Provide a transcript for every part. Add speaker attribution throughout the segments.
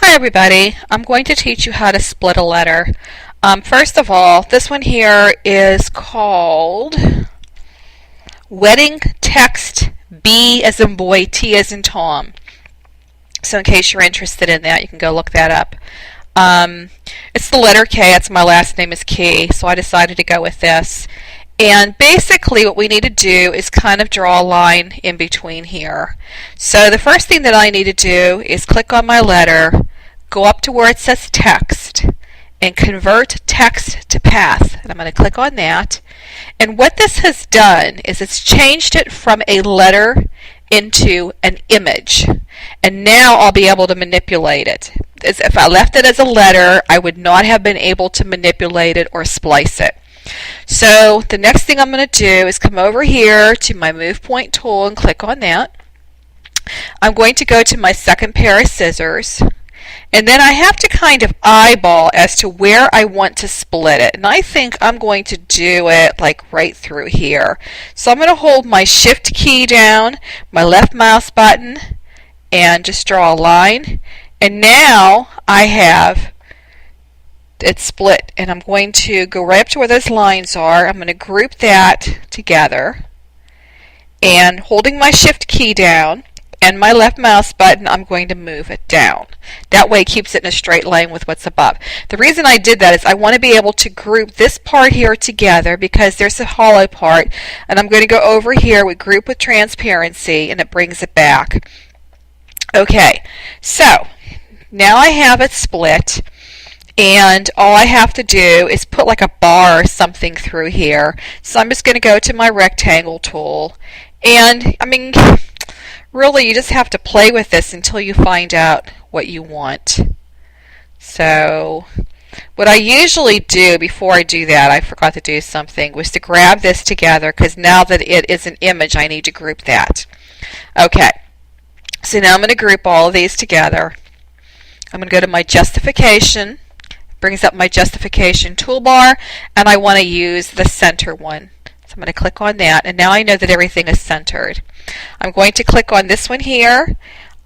Speaker 1: Hi everybody, I'm going to teach you how to split a letter. First of all, this one here is called Wedding Text B as in boy, T as in Tom. So in case you're interested in that, you can go look that up. It's the letter K, it's my last name is Key, so I decided to go with this. And basically what we need to do is kind of draw a line in between here. So the first thing that I need to do is click on my letter, go up to where it says text, and convert text to path. And I'm going to click on that. And what this has done is it's changed it from a letter into an image. And now I'll be able to manipulate it. If I left it as a letter, I would not have been able to manipulate it or splice it. So the next thing I'm going to do is come over here to my move point tool and click on that. I'm going to go to my second pair of scissors, and then I have to kind of eyeball as to where I want to split it. And I think I'm going to do it like right through here. So I'm going to hold my shift key down, my left mouse button, and just draw a line. And now I have it's split, and I'm going to go right up to where those lines are. I'm going to group that together, and holding my shift key down and my left mouse button, I'm going to move it down. That way it keeps it in a straight line with what's above. The reason I did that is I want to be able to group this part here together because there's a hollow part, and I'm going to go over here with group with transparency, and it brings it back. Okay, so now I have it split. And all I have to do is put like a bar or something through here. So I'm just going to go to my rectangle tool. And, I mean, really you just have to play with this until you find out what you want. So what I usually do before I do that, I forgot to do something, was to grab this together because now that it is an image, I need to group that. Okay, so now I'm going to group all of these together. I'm going to go to my justification. Brings up my justification toolbar, and I want to use the center one. So I'm going to click on that, and now I know that everything is centered. I'm going to click on this one here,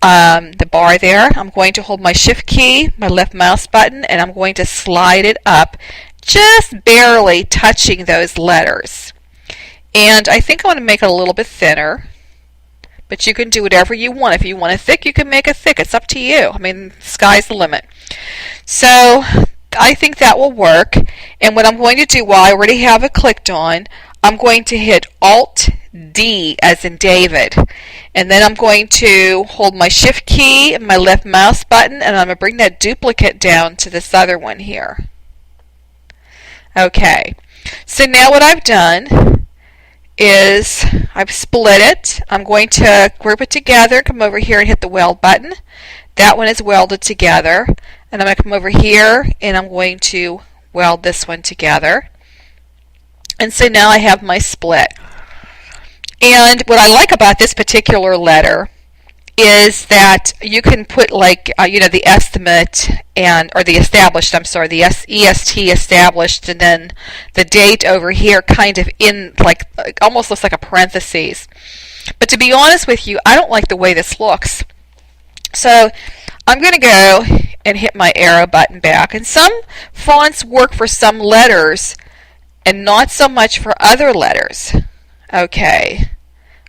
Speaker 1: the bar there. I'm going to hold my shift key, my left mouse button, and I'm going to slide it up, just barely touching those letters. And I think I want to make it a little bit thinner, but you can do whatever you want. If you want it thick, you can make it thick. It's up to you. I mean, sky's the limit. So I think that will work. And what I'm going to do while I already have it clicked on, I'm going to hit Alt-D as in David. And then I'm going to hold my shift key and my left mouse button, and I'm going to bring that duplicate down to this other one here. Okay, so now what I've done is I've split it. I'm going to group it together, come over here and hit the weld button. That one is welded together. And I'm going to come over here and I'm going to weld this one together. And so now I have my split. And what I like about this particular letter is that you can put like, the estimate or the established, the EST established, and then the date over here kind of in like, almost looks like a parentheses. But to be honest with you, I don't like the way this looks. So I'm going to go and hit my arrow button back. And some fonts work for some letters and not so much for other letters. Okay,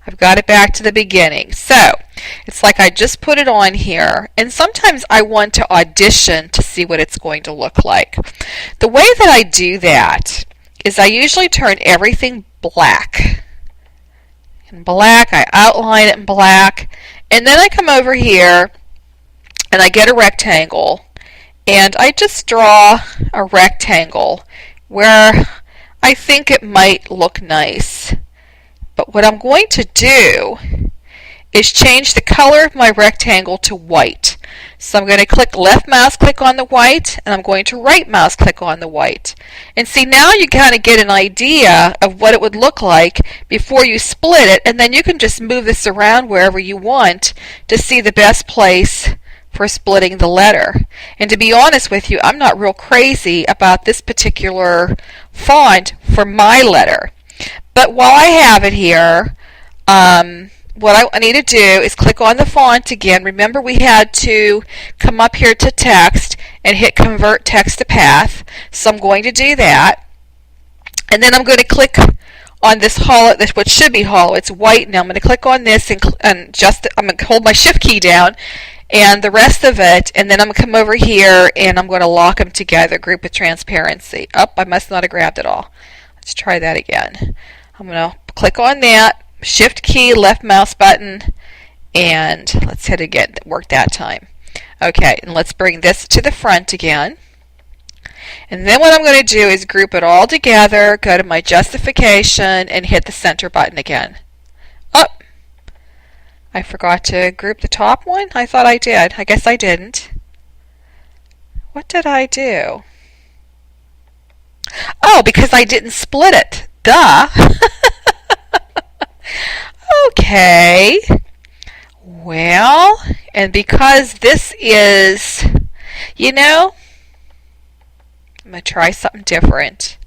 Speaker 1: I've got it back to the beginning. So it's like I just put it on here, and sometimes I want to audition to see what it's going to look like. The way that I do that is I usually turn everything black. In black, I outline it in black, and then I come over here and I get a rectangle, and I just draw a rectangle where I think it might look nice. But what I'm going to do is change the color of my rectangle to white. So I'm going to left mouse click on the white, and I'm going to right mouse click on the white. And see, now you kind of get an idea of what it would look like before you split it, and then you can just move this around wherever you want to see the best place for splitting the letter. And to be honest with you, I'm not real crazy about this particular font for my letter. But while I have it here, what I need to do is click on the font again. Remember, we had to come up here to text and hit convert text to path. So I'm going to do that. And then I'm going to click on this hollow, this what should be hollow. It's white now. I'm going to click on this and just I'm going to hold my shift key down and the rest of it, and then I'm going to come over here and I'm going to lock them together, group with transparency. Oh, I must not have grabbed it all. Let's try that again. I'm going to click on that, shift key, left mouse button, and let's hit it again. It worked that time. Okay, and let's bring this to the front again. And then what I'm going to do is group it all together, go to my justification, and hit the center button again. Oh, I forgot to group the top one. I thought I did. I guess I didn't. What did I do? Oh, because I didn't split it. Duh. Okay. Well, and because this is, you know, I'm going to try something different.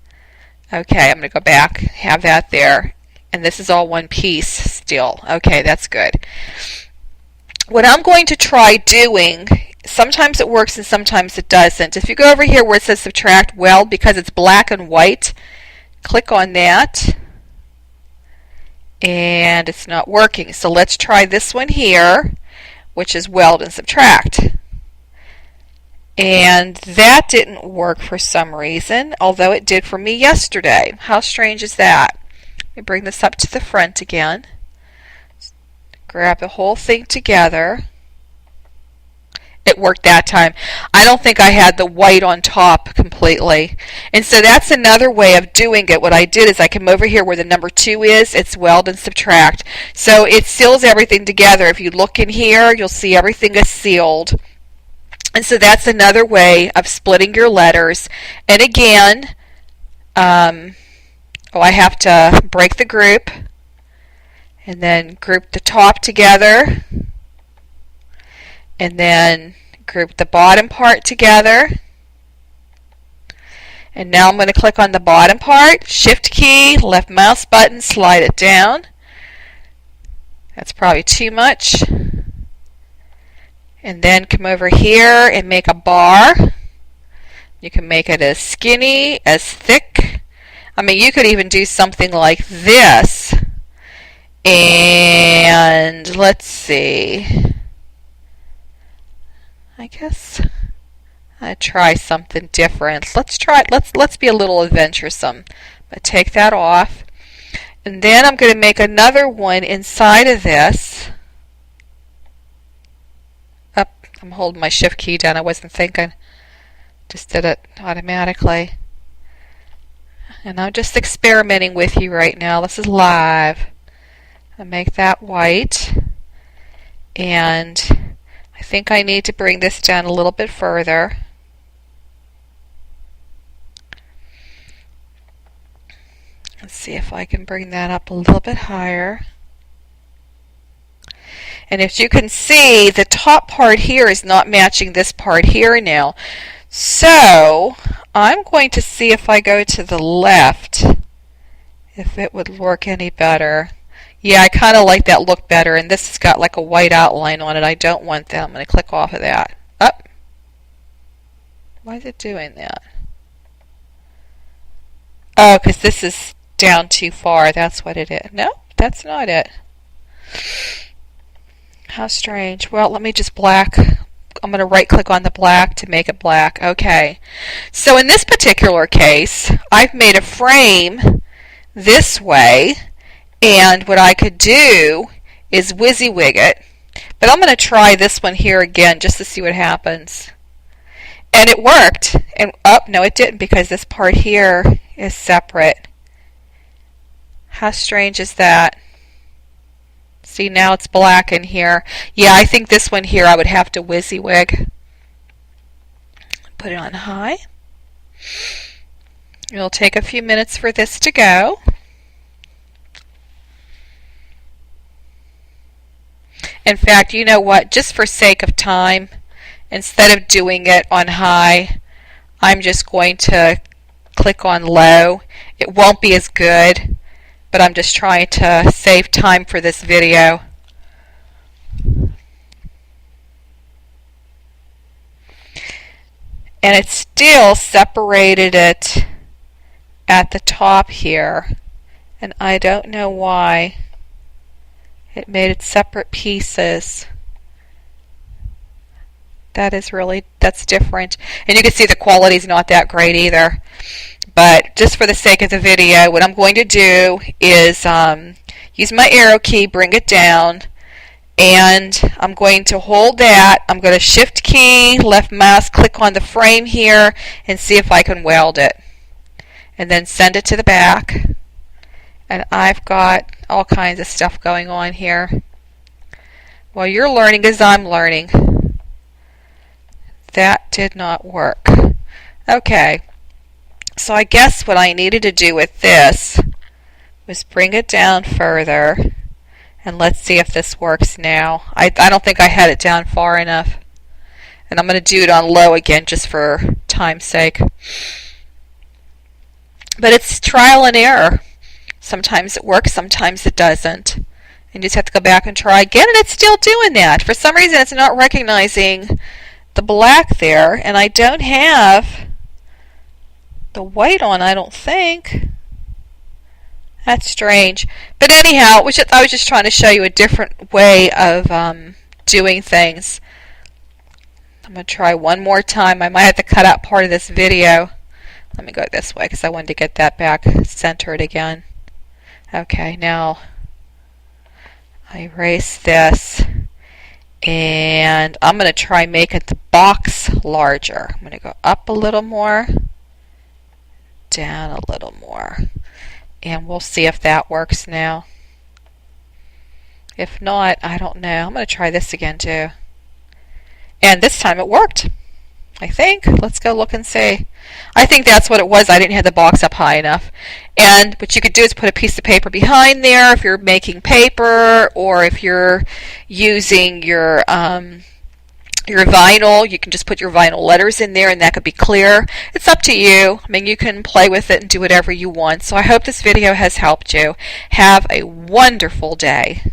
Speaker 1: Okay, I'm going to go back, have that there, and this is all one piece still. Okay, that's good. What I'm going to try doing, sometimes it works and sometimes it doesn't. If you go over here where it says subtract weld, because it's black and white, click on that, and it's not working. So let's try this one here, which is weld and subtract. And that didn't work for some reason, although it did for me yesterday. How strange is that? Let me bring this up to the front again. Grab the whole thing together. It worked that time. I don't think I had the white on top completely. And so that's another way of doing it. What I did is I come over here where the number 2 is. It's weld and subtract. So it seals everything together. If you look in here, you'll see everything is sealed. And so that's another way of splitting your letters. And again, I have to break the group and then group the top together and then group the bottom part together. And now I'm going to click on the bottom part, shift key, left mouse button, slide it down. That's probably too much. And then come over here and make a bar. You can make it as skinny, as thick. I mean, you could even do something like this. And let's see. I guess I'd try something different. Let's be a little adventuresome. But take that off. And then I'm going to make another one inside of this. I'm holding my shift key down. I wasn't thinking. Just did it automatically. And I'm just experimenting with you right now. This is live. I make that white. And I think I need to bring this down a little bit further. Let's see if I can bring that up a little bit higher. And as you can see, the top part here is not matching this part here now. So I'm going to see if I go to the left, if it would work any better. Yeah, I kind of like that look better, and this has got like a white outline on it. I don't want that. I'm going to click off of that. Up. Why is it doing that? Oh, because this is down too far. That's what it is. No, that's not it. How strange. Well, let me just black. I'm going to right click on the black to make it black. Okay. So in this particular case, I've made a frame this way, and what I could do is WYSIWYG it. But I'm going to try this one here again just to see what happens. And it worked. And no, it didn't, because this part here is separate. How strange is that? See, now it's black in here. Yeah, I think this one here I would have to WYSIWYG. Put it on high. It'll take a few minutes for this to go. In fact, you know what? Just for sake of time, instead of doing it on high, I'm just going to click on low. It won't be as good, but I'm just trying to save time for this video. and it still separated it at the top here, and I don't know why. It made it separate pieces. That's different. And you can see the quality's not that great either. But just for the sake of the video, what I'm going to do is use my arrow key, bring it down, and I'm going to hold that. I'm going to shift key, left mouse, click on the frame here, and see if I can weld it. And then send it to the back. And I've got all kinds of stuff going on here. Well, you're learning as I'm learning. That did not work. Okay, so I guess what I needed to do with this was bring it down further, and let's see if this works now. I don't think I had it down far enough, and I'm going to do it on low again just for time's sake. But it's trial and error. Sometimes it works, sometimes it doesn't. And you just have to go back and try again, and it's still doing that. For some reason, it's not recognizing the black there, and I don't have the white on, I don't think. That's strange. But anyhow, I was just trying to show you a different way of doing things. I'm going to try one more time. I might have to cut out part of this video. Let me go this way because I wanted to get that back centered again. Okay, now I erase this, and I'm going to try making the box larger. I'm going to go up a little more, down a little more, and we'll see if that works now. If not, I don't know. I'm going to try this again too. And this time it worked, I think. Let's go look and see. I think that's what it was. I didn't have the box up high enough. And what you could do is put a piece of paper behind there if you're making paper, or if you're using your vinyl, you can just put your vinyl letters in there and that could be clear. It's up to you. I mean, you can play with it and do whatever you want. So I hope this video has helped you. Have a wonderful day.